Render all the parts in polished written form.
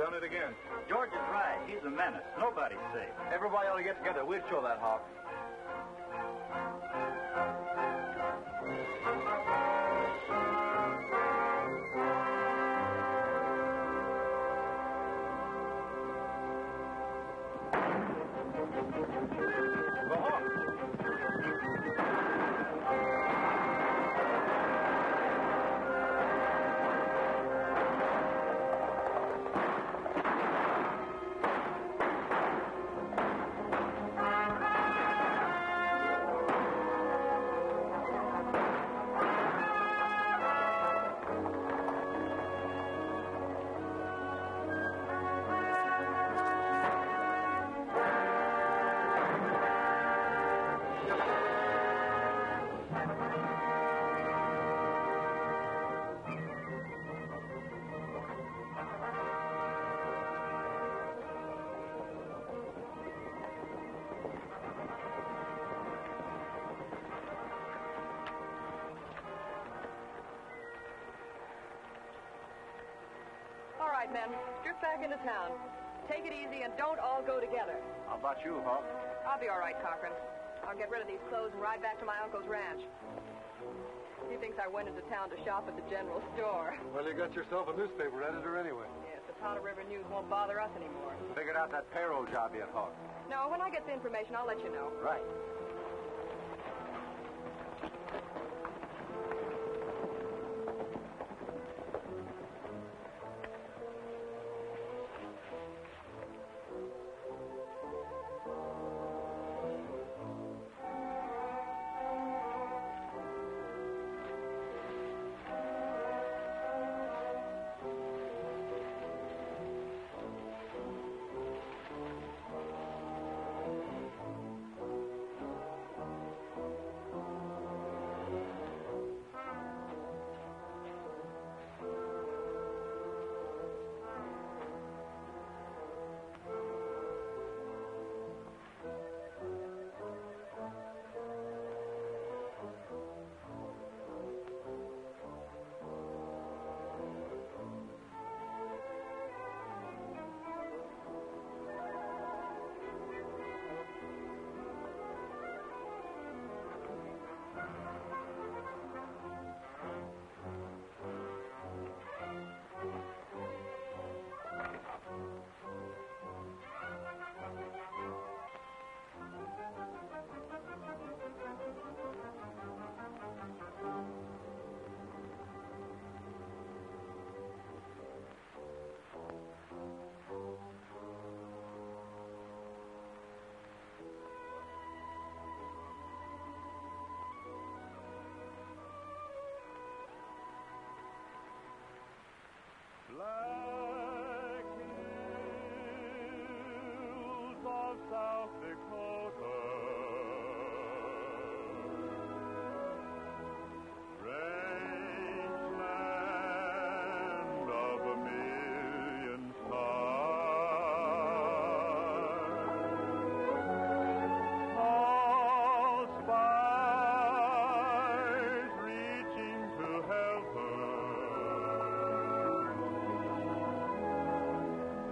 done it again. George is right. He's a menace. Nobody's safe. Everybody ought to get together. We'll show that hawk. The hawk. All right, men. Drift back into town. Take it easy and don't all go together. How about you, Hawk? I'll be all right, Cochran. I'll get rid of these clothes and ride back to my uncle's ranch. He thinks I went into town to shop at the general store. Well, you got yourself a newspaper editor anyway. Yes, the Powder River News won't bother us anymore. Figured out that payroll job yet, Hawk? No, when I get the information, I'll let you know. Right. Black hills of South Dakota, strange land of a million stars, all spires reaching to heaven.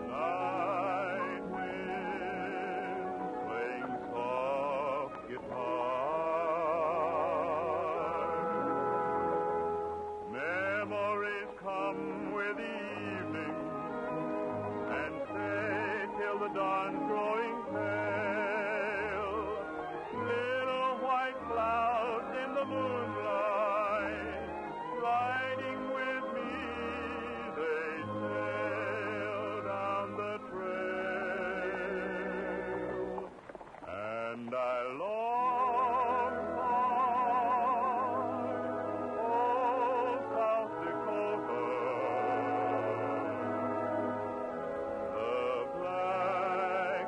Night winds playing soft guitar. Memories come with the evening and stay till the dawn's growing pale. Little white clouds in the moonlight, riding with me, they sail down the trail, and I long for old South Dakota, the black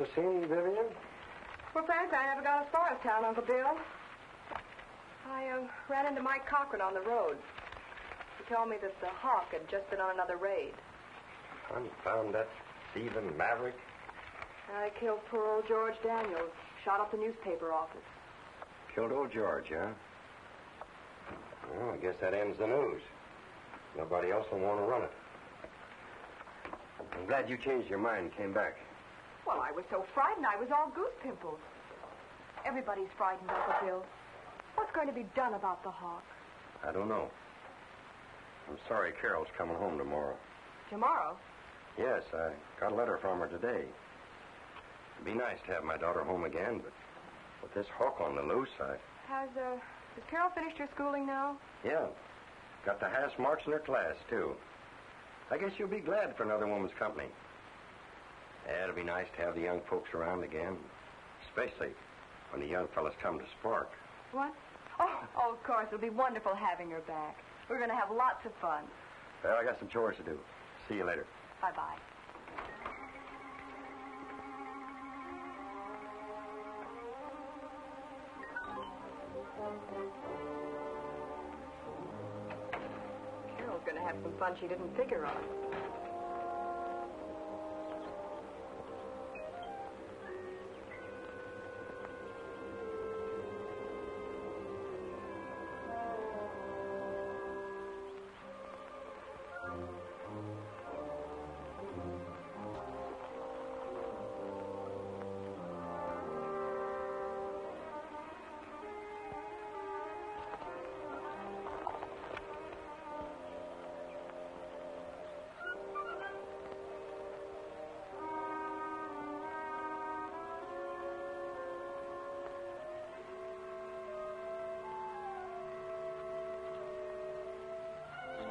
to see me, Vivian? Well, frankly, I never got as far as town, Uncle Bill. I ran into Mike Cochran on the road. He told me that the Hawk had just been on another raid. Confound that thieving maverick. I killed poor old George Daniels. Shot up the newspaper office. Killed old George, huh? Well, I guess that ends the news. Nobody else will want to run it. I'm glad you changed your mind and came back. Well, I was so frightened I was all goose pimples. Everybody's frightened, Uncle Bill. What's going to be done about the Hawk? I don't know. I'm sorry Carol's coming home tomorrow. Tomorrow? Yes, I got a letter from her today. It'd be nice to have my daughter home again, but with this Hawk on the loose, Has Carol finished her schooling now? Yeah. Got the highest marks in her class, too. I guess you'll be glad for another woman's company. Yeah, it'll be nice to have the young folks around again, especially when the young fellas come to Spark. What? Oh, of course. It'll be wonderful having her back. We're going to have lots of fun. Well, I got some chores to do. See you later. Bye-bye. Carol's going to have some fun she didn't figure on.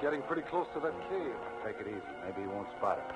Getting pretty close to that cave. Take it easy. Maybe he won't spot it.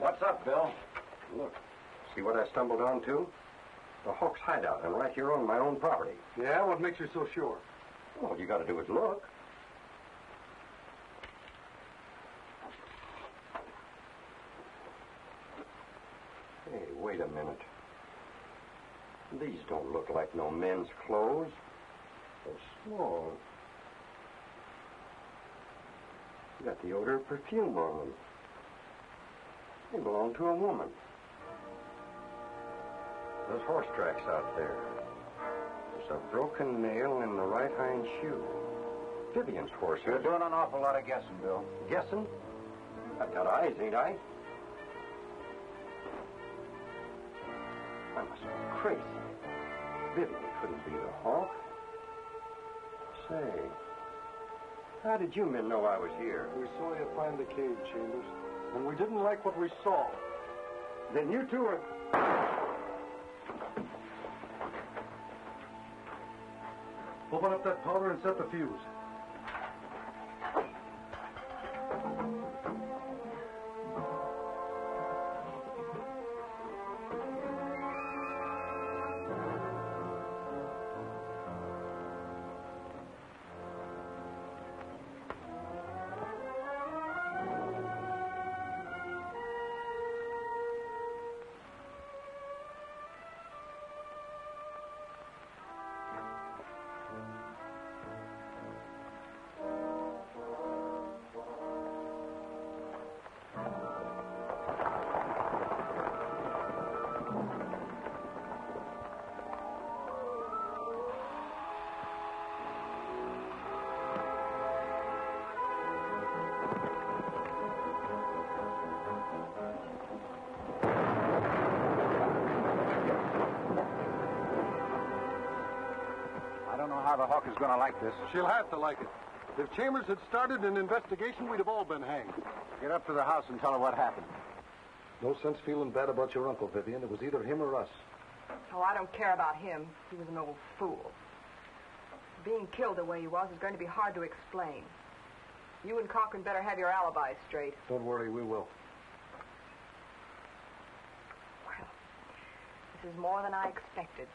What's up, Bill? Look, see what I stumbled onto? The Hawk's hideout, and right here on my own property. Yeah? What makes you so sure? Well, all you got to do is look. Hey, wait a minute. These don't look like no men's clothes. They're small. You got the odor of perfume on them. They belong to a woman. There's horse tracks out there. There's a broken nail in the right hind shoe. Vivian's horse. You're doing an awful lot of guessing, Bill. Guessing? I've got eyes, ain't I? I must be crazy. Vivian couldn't be the Hawk. Say, how did you men know I was here? We saw you find the cave, Chambers, and we didn't like what we saw. Then you two are... Open up that powder and set the fuse. how the Hawk is going to like this. She'll have to like it. If Chambers had started an investigation, we'd have all been hanged. Get up to the house and tell her what happened. No sense feeling bad about your uncle, Vivian. It was either him or us. Oh, I don't care about him. He was an old fool. Being killed the way he was is going to be hard to explain. You and Cochran better have your alibis straight. Don't worry, we will. Well, this is more than I expected.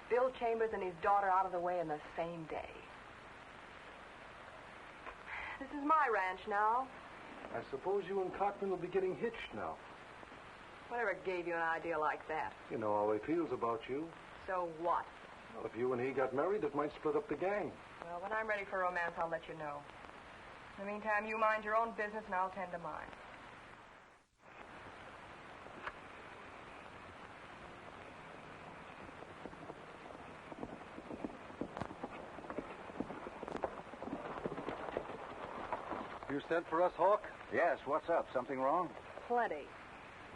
Bill Chambers and his daughter out of the way in the same day. This is my ranch now. I suppose you and Cochran will be getting hitched now. Whatever gave you an idea like that? You know how he feels about you. So what? Well, if you and he got married, it might split up the gang. Well, when I'm ready for romance, I'll let you know. In the meantime, you mind your own business and I'll tend to mine. You sent for us, Hawk? Yes, what's up? Something wrong? Plenty.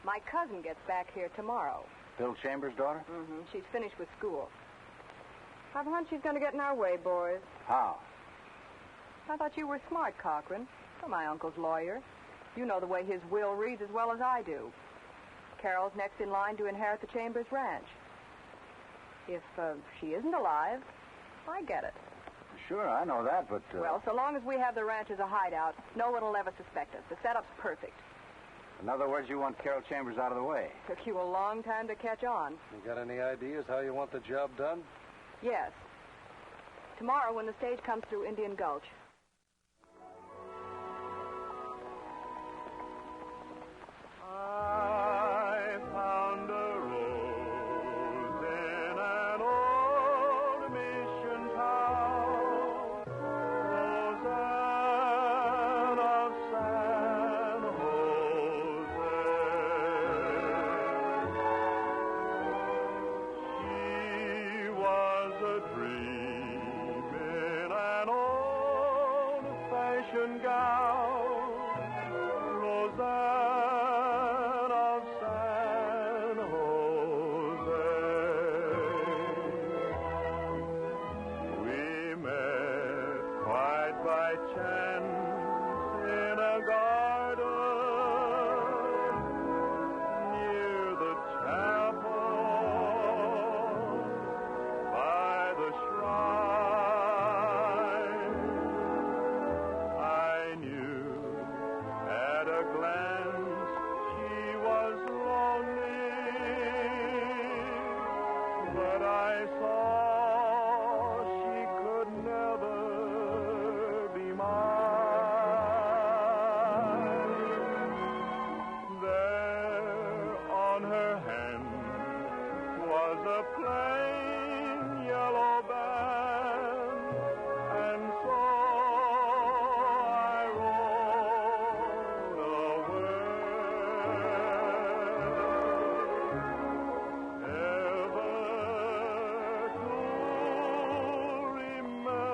My cousin gets back here tomorrow. Bill Chambers' daughter? Mm-hmm. She's finished with school. I've a hunch she's going to get in our way, boys. How? I thought you were smart, Cochran. You're my uncle's lawyer. You know the way his will reads as well as I do. Carol's next in line to inherit the Chambers ranch. If she isn't alive, I get it. Sure, I know that, but... Well, so long as we have the ranch as a hideout, no one will ever suspect us. The setup's perfect. In other words, you want Carol Chambers out of the way. Took you a long time to catch on. You got any ideas how you want the job done? Yes. Tomorrow, when the stage comes through Indian Gulch. I found a rose in an old mission town, Roseanne of San Jose. She was a dream in an old-fashioned gown, Roseanne of San Jose. We met quite by chance in a garden near the chapel by the shrine. I knew at a glance she was lonely, but I saw she could never be mine. There on her hand was a plain yellow band, and so I rode away, ever to remember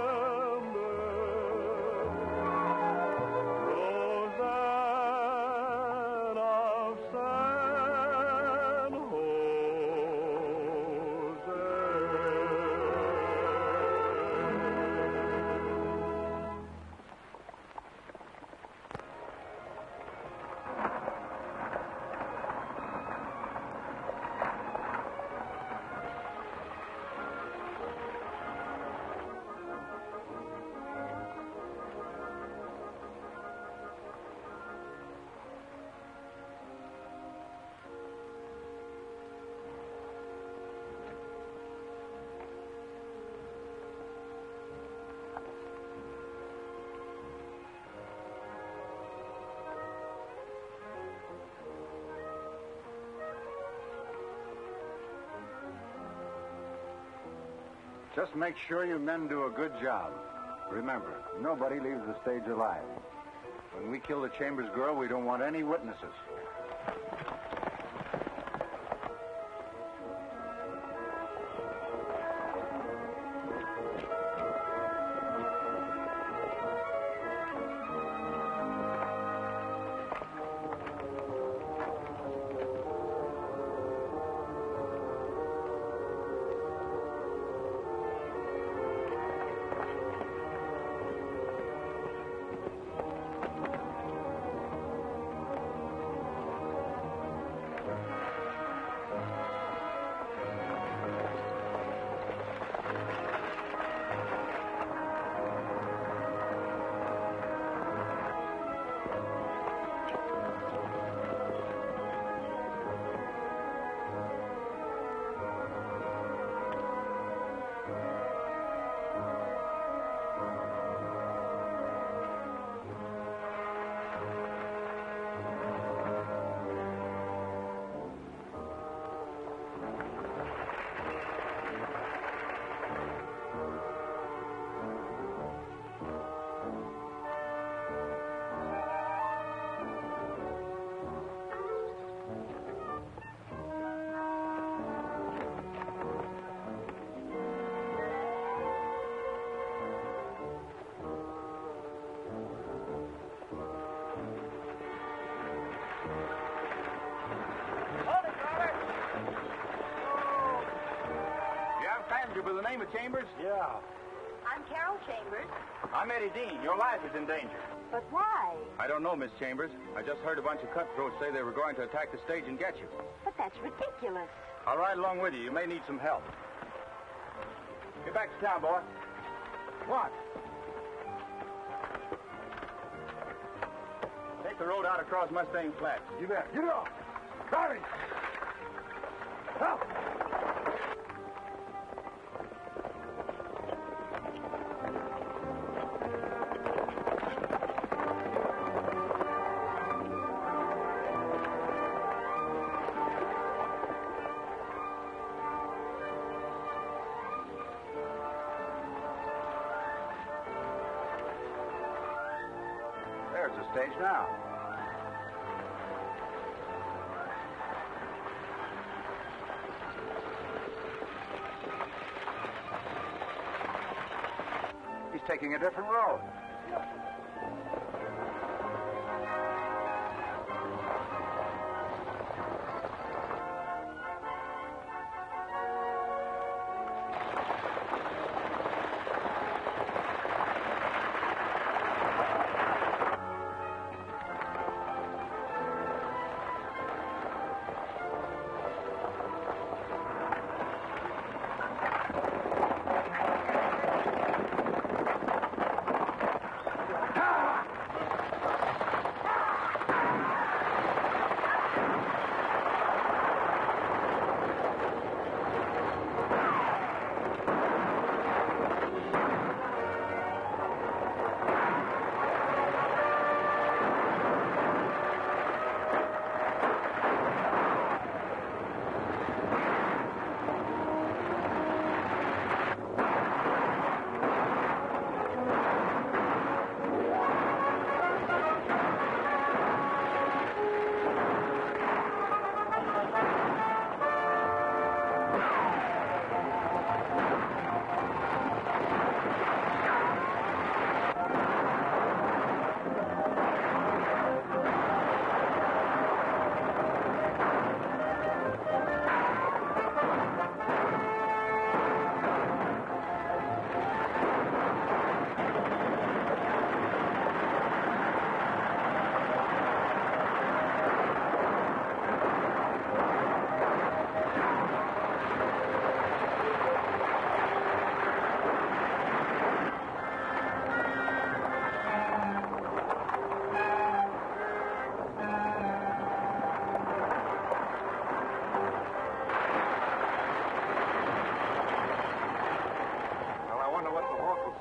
Roseanne of San Jose. Just make sure you men do a good job. Remember, nobody leaves the stage alive. When we kill the Chambers girl, we don't want any witnesses. Lima Chambers? Yeah. I'm Carol Chambers. I'm Eddie Dean. Your life is in danger. But why? I don't know, Miss Chambers. I just heard a bunch of cutthroats say they were going to attack the stage and get you. But that's ridiculous. I'll ride along with you. You may need some help. Get back to town, boy. What? Take the road out across Mustang Flats. You bet. Get off. Hurry. Help. There's the stage now. He's taking a different road.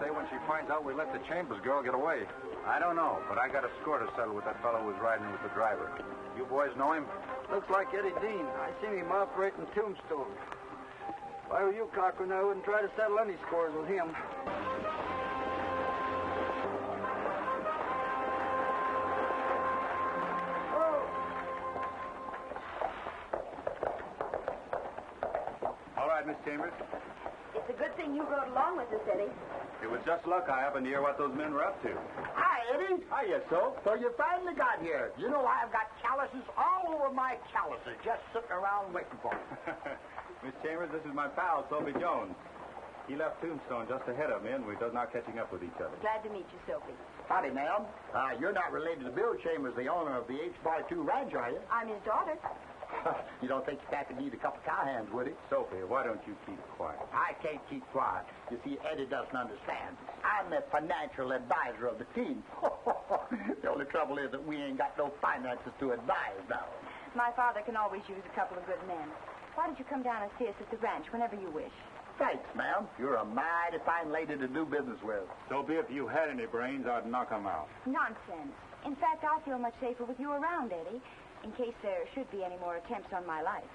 When she finds out we let the Chambers girl get away. I don't know, but I got a score to settle with that fellow who was riding with the driver. You boys know him? Looks like Eddie Dean. I seen him operating Tombstone. If I were you, Cochran, I wouldn't try to settle any scores with him. All right, Miss Chambers. It's a good thing you rode along with us, Eddie. It was just luck I happened to hear what those men were up to. Hi, Eddie. Hiya, so. So you finally got here. You know, I've got calluses all over my calluses just sitting around waiting for me. Miss Chambers, this is my pal, Soapy Jones. He left Tombstone just ahead of me, and we're just not catching up with each other. Glad to meet you, Soapy. Howdy, ma'am. You're not related to Bill Chambers, the owner of the H-Bar 2 Ranch, are you? I'm his daughter. You don't think Pat would need a couple of cowhands, would he? Soapy, why don't you keep quiet? I can't keep quiet. You see, Eddie doesn't understand. I'm the financial advisor of the team. The only trouble is that we ain't got no finances to advise now. My father can always use a couple of good men. Why don't you come down and see us at the ranch whenever you wish? Thanks, ma'am. You're a mighty fine lady to do business with. Soapy, if you had any brains, I'd knock 'em out. Nonsense. In fact, I feel much safer with you around, Eddie, in case there should be any more attempts on my life.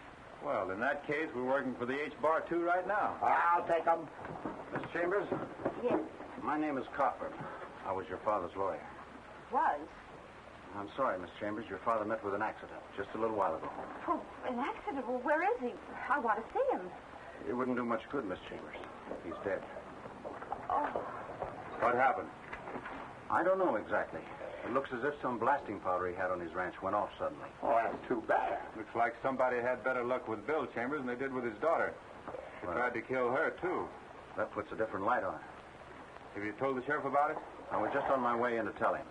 Well, in that case, we're working for the H-Bar 2 right now. I'll take 'em. Miss Chambers, Yes, my name is Cochran. I was your father's lawyer. was. I'm sorry, Miss Chambers. Your father met with an accident just a little while ago. Oh, an accident? Well, where is he? I want to see him. It wouldn't do much good, Miss Chambers. He's dead. Oh, What happened? I don't know exactly. It looks as if some blasting powder he had on his ranch went off suddenly. Oh, that's too bad. Looks like somebody had better luck with Bill Chambers than they did with his daughter. They tried to kill her, too. That puts a different light on it. Have you told the sheriff about it? I was just on my way in to tell him.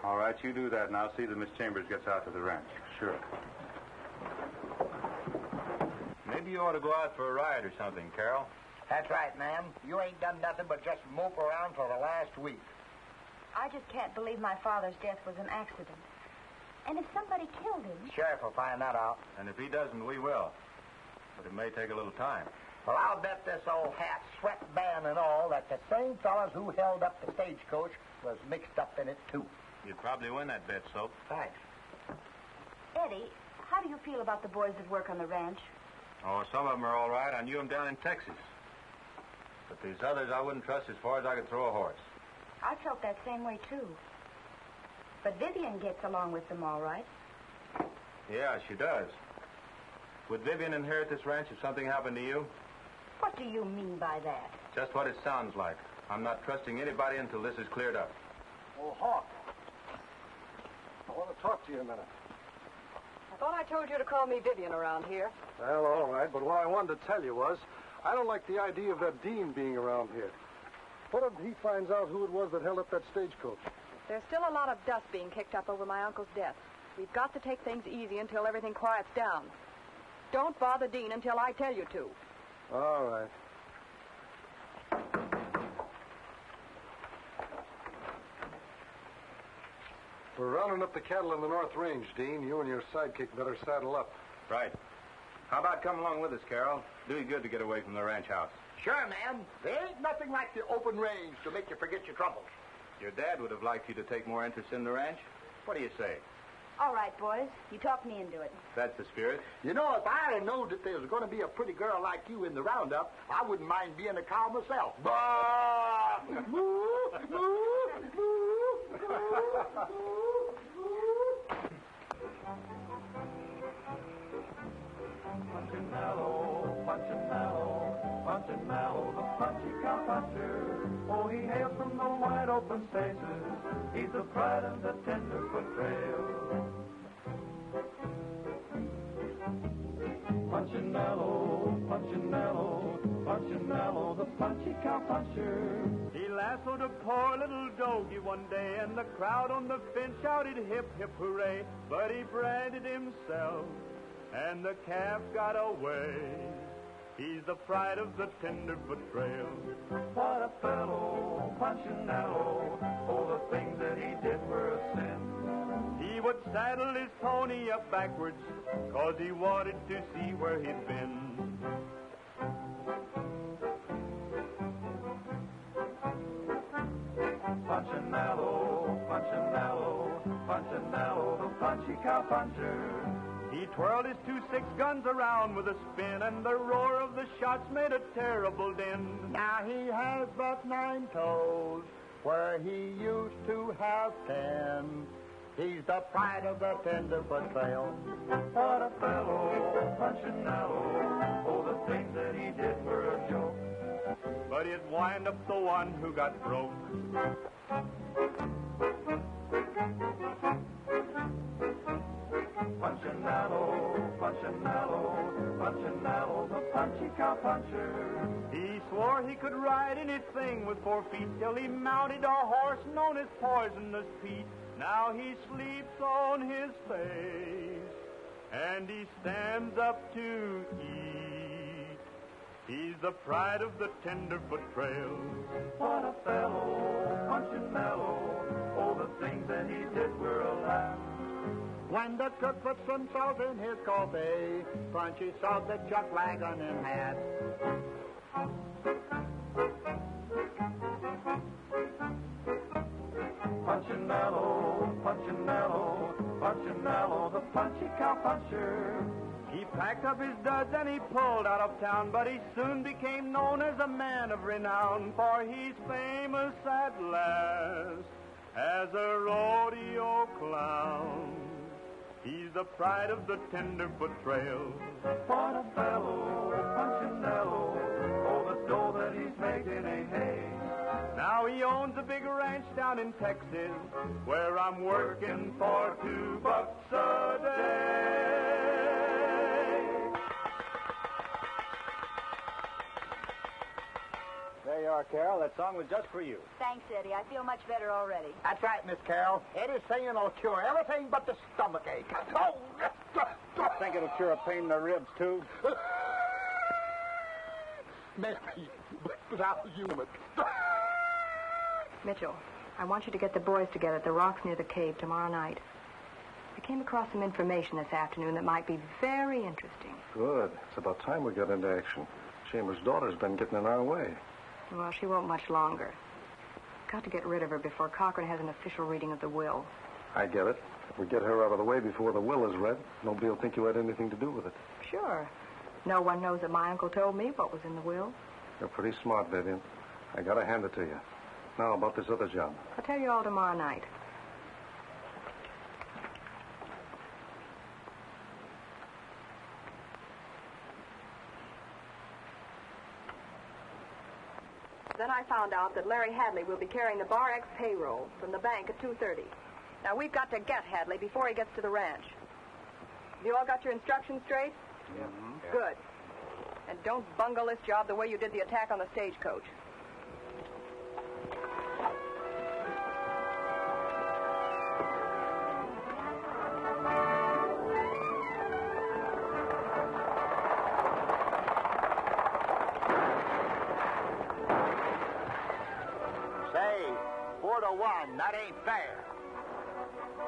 All right, you do that, and I'll see that Miss Chambers gets out to the ranch. Sure. Maybe you ought to go out for a ride or something, Carol. That's right, ma'am. You ain't done nothing but just mope around for the last week. I just can't believe my father's death was an accident. And if somebody killed him... Sheriff will find that out. And if he doesn't, we will. But it may take a little time. Well, I'll bet this old hat, sweatband, and all that the same fellas who held up the stagecoach was mixed up in it, too. You'd probably win that bet, Soap. Thanks. Eddie, how do you feel about the boys that work on the ranch? Oh, some of them are all right. I knew them down in Texas. But these others I wouldn't trust as far as I could throw a horse. I felt that same way, too. But Vivian gets along with them all right. Yeah, she does. Would Vivian inherit this ranch if something happened to you? What do you mean by that? Just what it sounds like. I'm not trusting anybody until this is cleared up. Oh, Hawk. I want to talk to you a minute. I thought I told you to call me Vivian around here. Well, all right, but what I wanted to tell you was, I don't like the idea of that Dean being around here. What if he finds out who it was that held up that stagecoach? There's still a lot of dust being kicked up over my uncle's death. We've got to take things easy until everything quiets down. Don't bother Dean until I tell you to. All right. We're rounding up the cattle in the North Range, Dean. You and your sidekick better saddle up. Right. How about coming along with us, Carol? Do you good to get away from the ranch house. Sure, ma'am. There ain't nothing like the open range to make you forget your troubles. Your dad would have liked you to take more interest in the ranch. What do you say? All right, boys. You talked me into it. That's the spirit. You know, if I had known that there was going to be a pretty girl like you in the roundup, I wouldn't mind being a cow myself. Bah! Moo! Moo! Moo! Punch and Mallow, the punchy cow puncher. Oh, he hails from the wide open spaces. He's the pride of the Tenderfoot Trail. Punch and Mallow, the punchy cow puncher. He lassoed a poor little doggy one day, and the crowd on the fence shouted hip, hip, hooray. But he branded himself, and the calf got away. He's the pride of the Tenderfoot Trail. What a fellow, Punchinello. Oh, the things that he did were a sin. He would saddle his pony up backwards, 'cause he wanted to see where he'd been. Punchinello, the punchy cow puncher. He twirled his 2.6 guns around with a spin, and the roar of the shots made a terrible din. Now he has but 9 toes, where he used to have 10. He's the pride of the Tenderfoot Trail. What a fellow, Punchinello. Oh, the things that he did were a joke. But he'd wind up the one who got broke. Punchinello, the punchy cow puncher. He swore he could ride anything with 4 feet till he mounted a horse known as Poisonous Pete. Now he sleeps on his face, and he stands up to eat. He's the pride of the Tenderfoot Trail. What a fellow, Punchinello. Oh, the things that he did were a laugh. When the cook put some salt in his coffee, Punchy sawed the chuck wagon in half. Punchinello, the punchy cow puncher. He packed up his duds and he pulled out of town, but he soon became known as a man of renown, for he's famous at last as a rodeo clown. He's the pride of the Tenderfoot Trail. What a fellow, Punchinello. Oh, the dough that he's making ain't hay. Now he owns a big ranch down in Texas, where I'm working for $2 a day. you are, Carol. That song was just for you. Thanks, Eddie. I feel much better already. That's right, Miss Carol. Eddie's singing will cure everything but the stomach ache. Oh, I think it'll cure a pain in the ribs, too. maybe, but I'll use it. Mitchell, I want you to get the boys together at the rocks near the cave tomorrow night. I came across some information this afternoon that might be very interesting. Good. It's about time we got into action. Chambers' daughter's been getting in our way. Well, she won't much longer. Got to get rid of her before Cochran has an official reading of the will. I get it. If we get her out of the way before the will is read, nobody will think you had anything to do with it. Sure. No one knows that my uncle told me what was in the will. You're pretty smart, Vivian. I gotta hand it to you. Now, about this other job. I'll tell you all tomorrow night. Then I found out that Larry Hadley will be carrying the Bar X payroll from the bank at 2:30. Now, we've got to get Hadley before he gets to the ranch. Have you all got your instructions straight? Yeah. Good. And don't bungle this job the way you did the attack on the stagecoach. Say, 4-1. That ain't fair.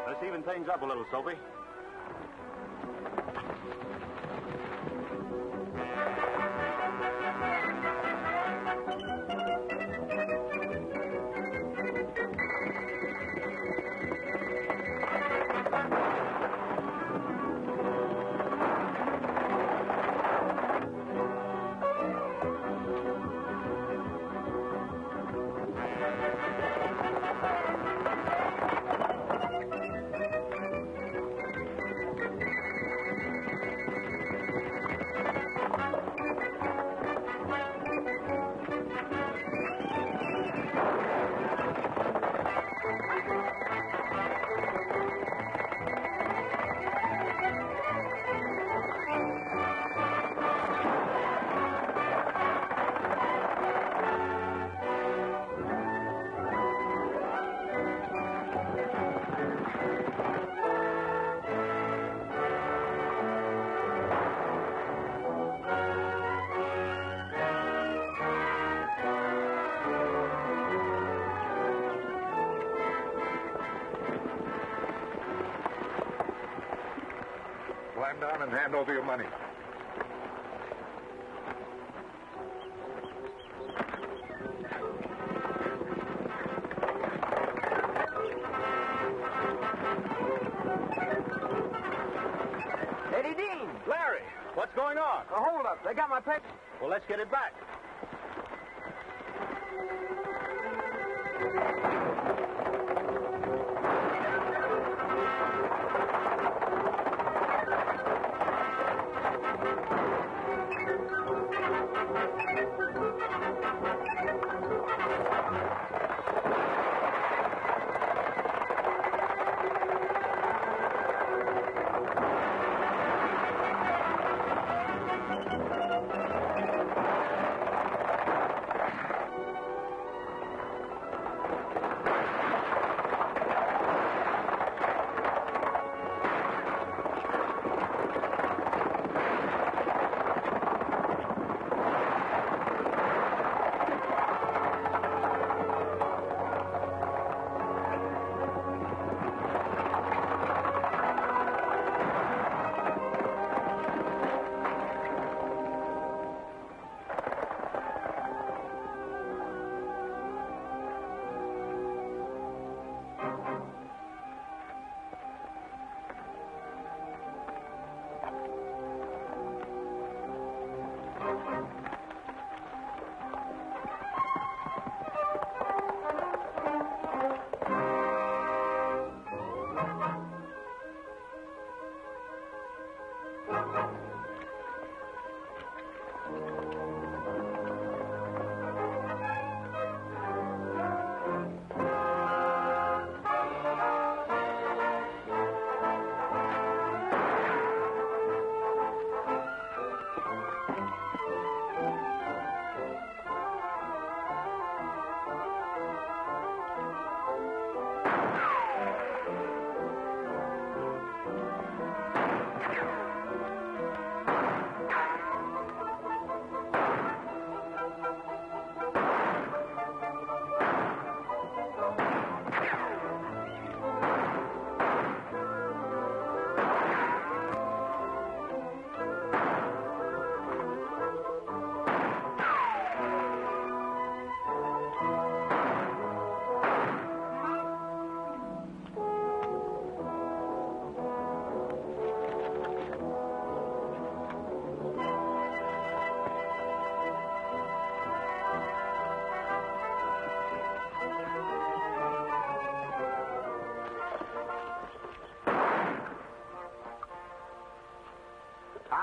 Let's even things up a little, Soapy. Climb down and hand over your money. Eddie Dean! Larry! What's going on? Hold up. They got my paper. Well, let's get it back.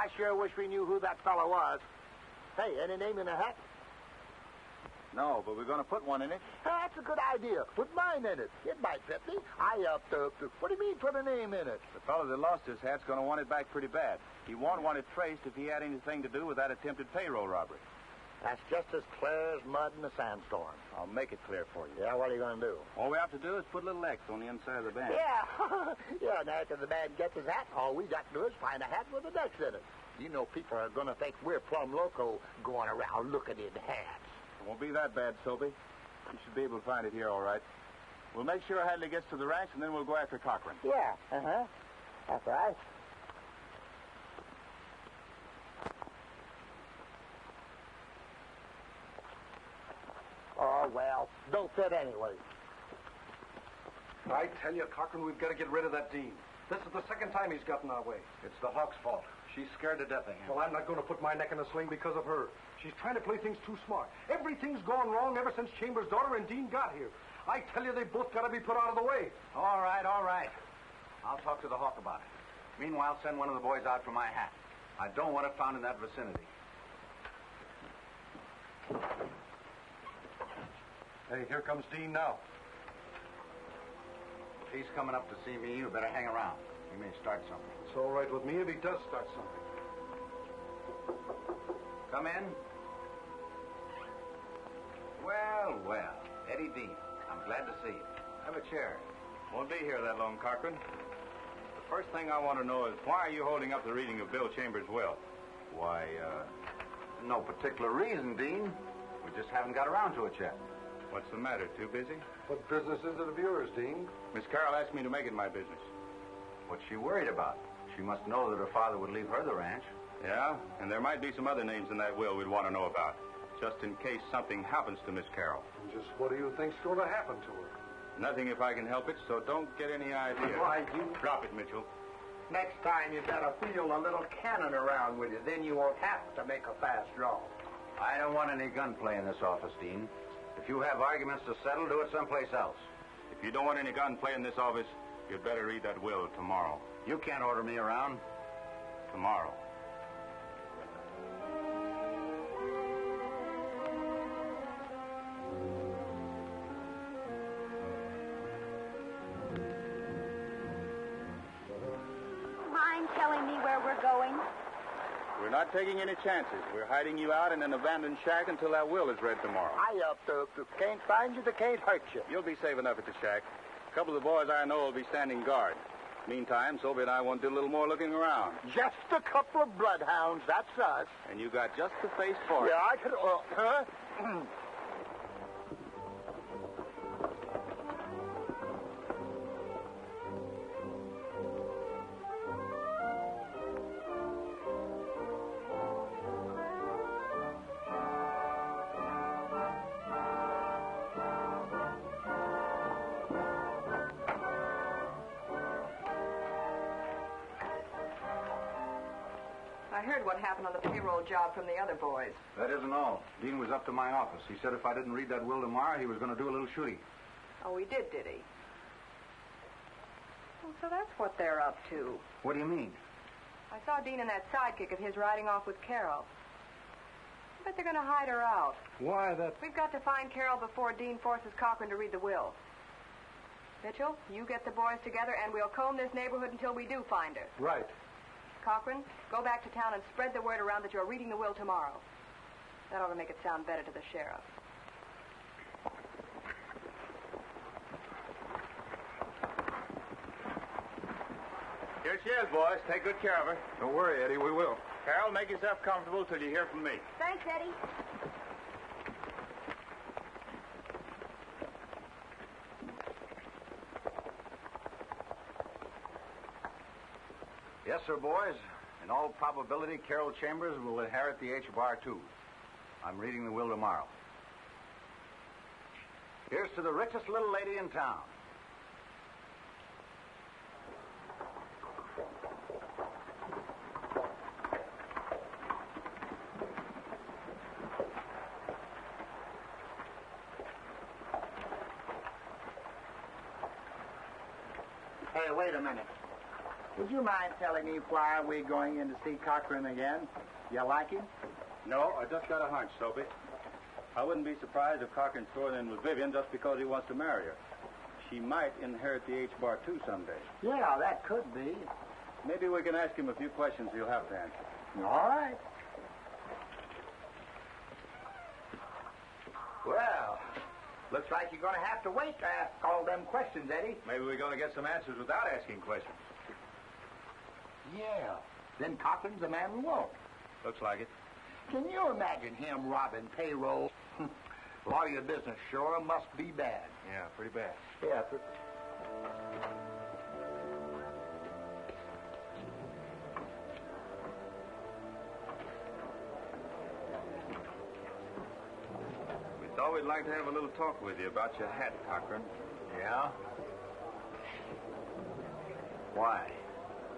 I sure wish we knew who that fellow was. Hey, any name in the hat? No, but we're going to put one in it. That's a good idea. Put mine in it. It might fit me. What do you mean put a name in it? The fellow that lost his hat's going to want it back pretty bad. He won't want it traced if he had anything to do with that attempted payroll robbery. That's just as clear as mud in a sandstorm. I'll make it clear for you. Yeah, what are you going to do? All we have to do is put a little X on the inside of the band. Yeah. Yeah, and after the man gets his hat, all we got to do is find a hat with an X in it. You know, people are going to think we're plumb loco going around looking in hats. It won't be that bad, Soapy. You should be able to find it here all right. We'll make sure Hadley gets to the ranch, and then we'll go after Cochran. Yeah, that's right. Oh, well, don't fit anyway. I tell you, Cochran, we've got to get rid of that Dean. This is the second time he's gotten our way. It's the Hawk's fault. She's scared to death of him. Well, I'm not going to put my neck in a sling because of her. She's trying to play things too smart. Everything's gone wrong ever since Chambers' daughter and Dean got here. I tell you, they both got to be put out of the way. All right. I'll talk to the Hawk about it. Meanwhile, send one of the boys out for my hat. I don't want it found in that vicinity. Hey, here comes Dean now. If he's coming up to see me, you better hang around. He may start something. It's all right with me if he does start something. Come in. Well, Eddie Dean. I'm glad to see you. Have a chair. Won't be here that long, Cochran. The first thing I want to know is why are you holding up the reading of Bill Chambers' will? Why, no particular reason, Dean. We just haven't got around to it yet. What's the matter? Too busy? What business is it of yours, Dean? Miss Carroll asked me to make it my business. What's she worried about? She must know that her father would leave her the ranch. Yeah, and there might be some other names in that will we'd want to know about, just in case something happens to Miss Carroll. And just what do you think's going to happen to her? Nothing if I can help it, so don't get any idea. Why, you... Drop it, Mitchell. Next time you better wheel a little cannon around with you. Then you won't have to make a fast draw. I don't want any gunplay in this office, Dean. If you have arguments to settle, do it someplace else. If you don't want any gunplay in this office, you'd better read that will tomorrow. You can't order me around. Tomorrow. Mind telling me where we're going? We're not taking any chances. We're hiding you out in an abandoned shack until that will is read tomorrow. I can't find you, they can't hurt you. You'll be safe enough at the shack. A couple of the boys I know will be standing guard. Meantime, Soapy and I want to do a little more looking around. Just a couple of bloodhounds, that's us. And you got just the face for it. Yeah, I could... huh? I heard what happened on the payroll job from the other boys. That isn't all. Dean was up to my office. He said if I didn't read that will tomorrow, he was going to do a little shooting. Oh, he did he? Well, so that's what they're up to. What do you mean? I saw Dean and that sidekick of his riding off with Carol. I bet they're going to hide her out. Why, that... We've got to find Carol before Dean forces Cochran to read the will. Mitchell, you get the boys together, and we'll comb this neighborhood until we do find her. Right. Cochran, go back to town and spread the word around that you're reading the will tomorrow. That ought to make it sound better to the sheriff. Here she is, boys. Take good care of her. Don't worry, Eddie. We will. Carol, make yourself comfortable till you hear from me. Thanks, Eddie. Yes, sir, boys. In all probability, Carol Chambers will inherit the H-Bar, too. I'm reading the will tomorrow. Here's to the richest little lady in town. Hey, wait a minute. Would you mind telling me why we're going in to see Cochran again? You like him? No, I just got a hunch, Soapy. I wouldn't be surprised if Cochran's throwing in with Vivian just because he wants to marry her. She might inherit the H-Bar, too, someday. Yeah, that could be. Maybe we can ask him a few questions he'll have to answer. All right. Well, looks like you're going to have to wait to ask all them questions, Eddie. Maybe we're going to get some answers without asking questions. Yeah. Then Cochran's the man we want. Looks like it. Can you imagine him robbing payroll? Lawyer business sure must be bad. Yeah, pretty bad. Yeah. We thought we'd like to have a little talk with you about your hat, Cochran. Yeah? Why?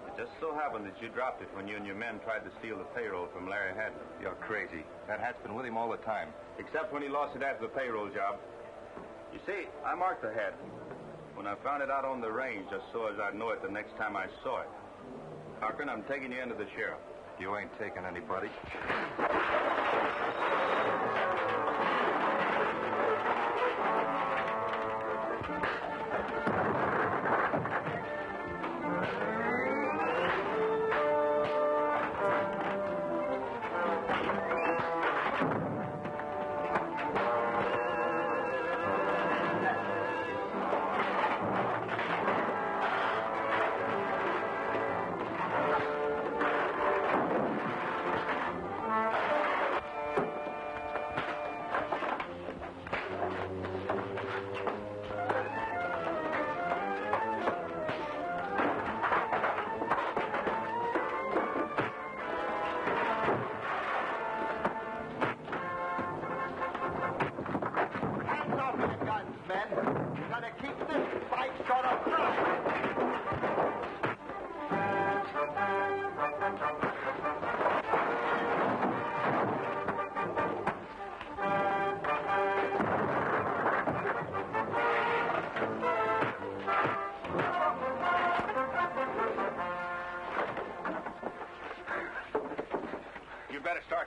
It just so happened that you dropped it when you and your men tried to steal the payroll from Larry Haddon. You're crazy. That hat's been with him all the time. Except when he lost it after the payroll job. You see, I marked the hat when I found it out on the range just so as I'd know it the next time I saw it. Cochran, I'm taking you into the sheriff. You ain't taking anybody.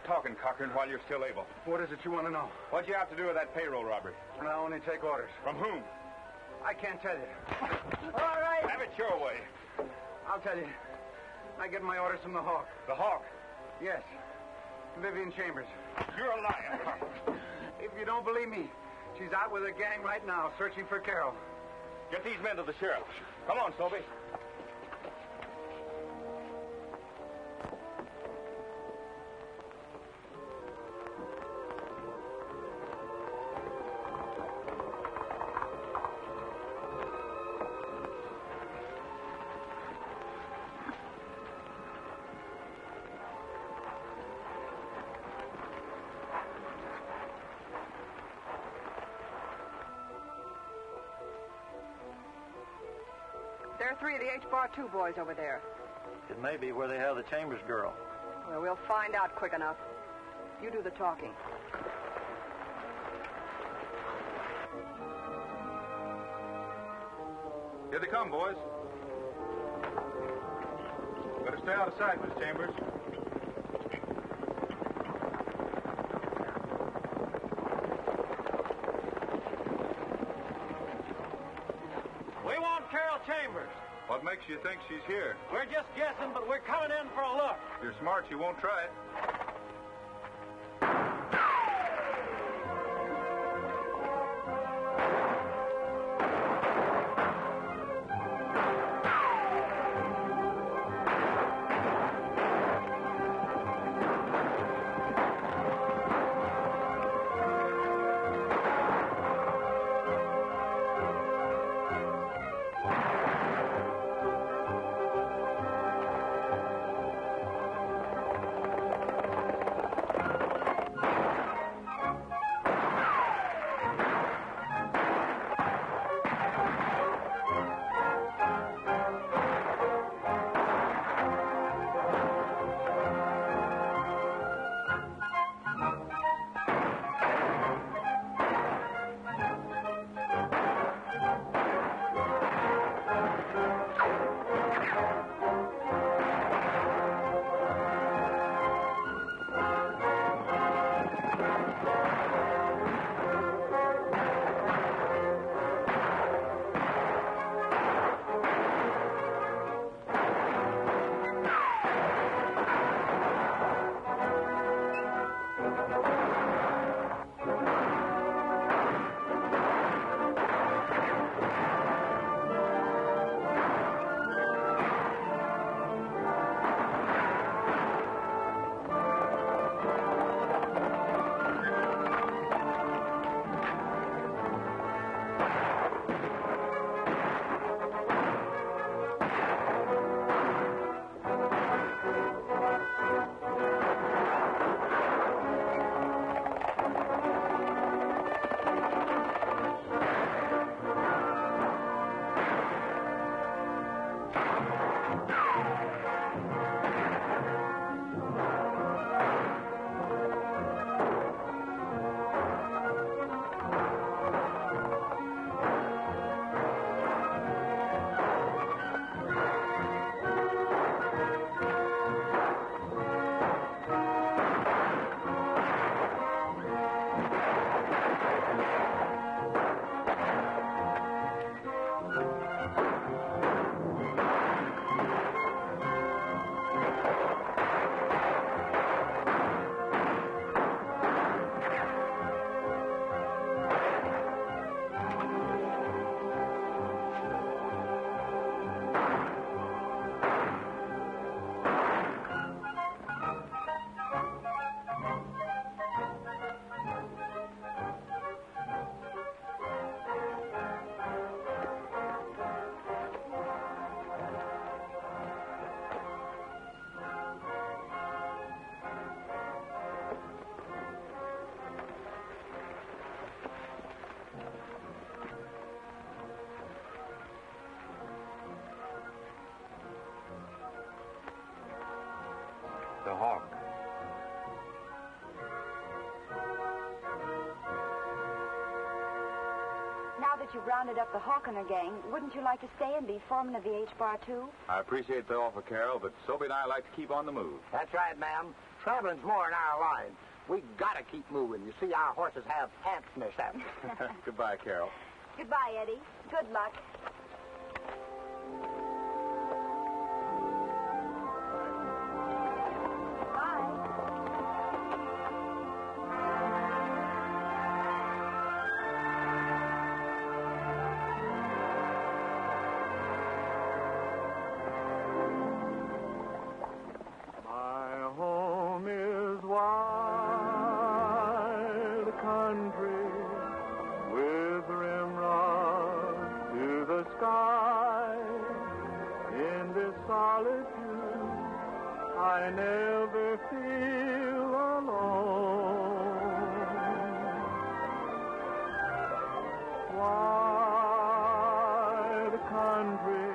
Talking, Cochran, while you're still able. What is it you want to know? What'd you have to do with that payroll robbery? I only take orders. From whom? I can't tell you. All right. Have it your way. I'll tell you. I get my orders from the Hawk. The Hawk? Yes. Vivian Chambers. You're a liar, Cochran. If you don't believe me, she's out with a gang right now searching for Carol. Get these men to the sheriff. Come on, Soapy. There are 3 of the H-Bar 2 boys over there. It may be where they have the Chambers girl. Well, we'll find out quick enough. You do the talking. Here they come, boys. Better stay out of sight, Miss Chambers. We want Carol Chambers. What makes you think she's here? We're just guessing, but we're coming in for a look. If you're smart, you won't try it. you've rounded up the Hawkener gang, wouldn't you like to stay and be foreman of the H-Bar, too? I appreciate the offer, Carol, but Soapy and I like to keep on the move. That's right, ma'am. Traveling's more in our line. We gotta keep moving. You see, our horses have ants in their saddles. Goodbye, Carol. Goodbye, Eddie. Good luck. I never feel alone. Wide country,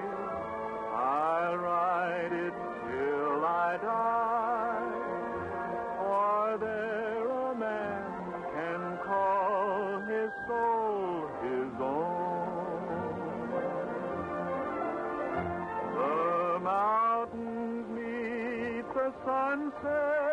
I'll ride it till I die. For there a man can call his soul his own. The mountains meet the sunset